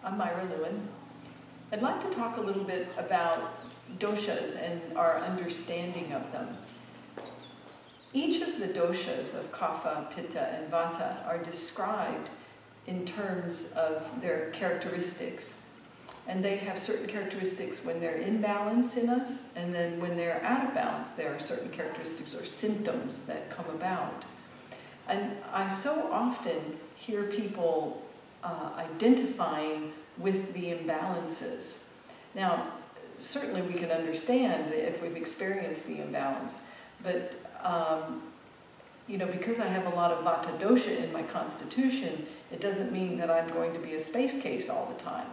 I'm Myra Lewin. I'd like to talk a little bit about doshas and our understanding of them. Each of the doshas of kapha, pitta, and vata are described in terms of their characteristics. And they have certain characteristics when they're in balance in us, and then when they're out of balance, there are certain characteristics or symptoms that come about. And I so often hear people identifying with the imbalances. Now, certainly we can understand if we've experienced the imbalance, but because I have a lot of vata dosha in my constitution, it doesn't mean that I'm going to be a space case all the time.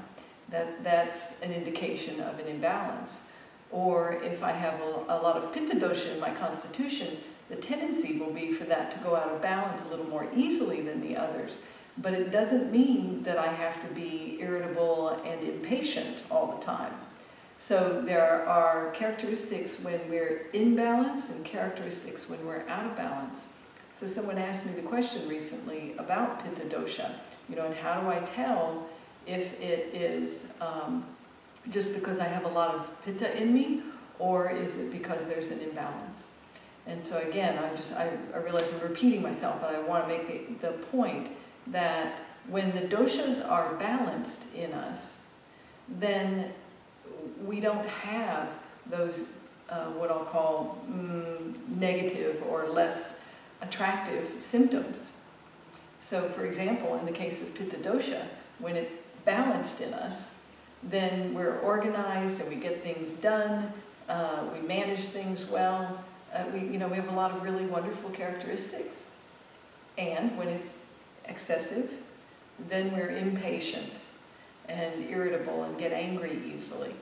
That's an indication of an imbalance. Or if I have a lot of pitta dosha in my constitution, the tendency will be for that to go out of balance a little more easily than the others. But it doesn't mean that I have to be irritable and impatient all the time. So there are characteristics when we're in balance and characteristics when we're out of balance. So someone asked me the question recently about pitta dosha, and how do I tell if it is just because I have a lot of pitta in me, or is it because there's an imbalance? And so again, I realize I'm repeating myself, but I want to make the point that when the doshas are balanced in us, then we don't have those what I'll call negative or less attractive symptoms. So for example, in the case of pitta dosha, when it's balanced in us, then we're organized and we get things done, we manage things well, we have a lot of really wonderful characteristics. And when it's excessive, then we're impatient and irritable and get angry easily.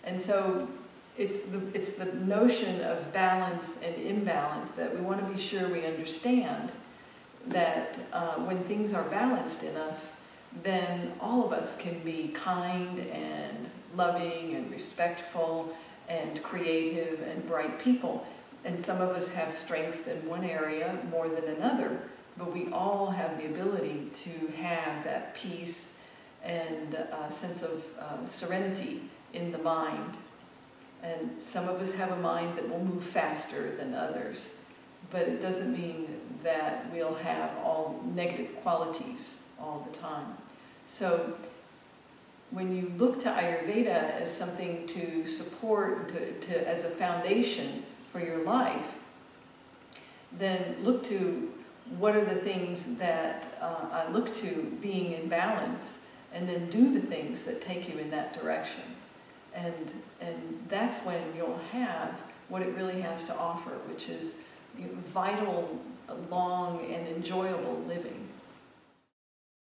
And so it's the notion of balance and imbalance that we want to be sure we understand, that when things are balanced in us, then all of us can be kind and loving and respectful and creative and bright people. And some of us have strengths in one area more than another, but we all have the ability to have that peace and sense of serenity in the mind. And some of us have a mind that will move faster than others, but it doesn't mean that we'll have all negative qualities all the time. So when you look to Ayurveda as something to support, as a foundation for your life, then look to what are the things that I look to being in balance, and then do the things that take you in that direction. And that's when you'll have what it really has to offer, which is vital, long, and enjoyable living.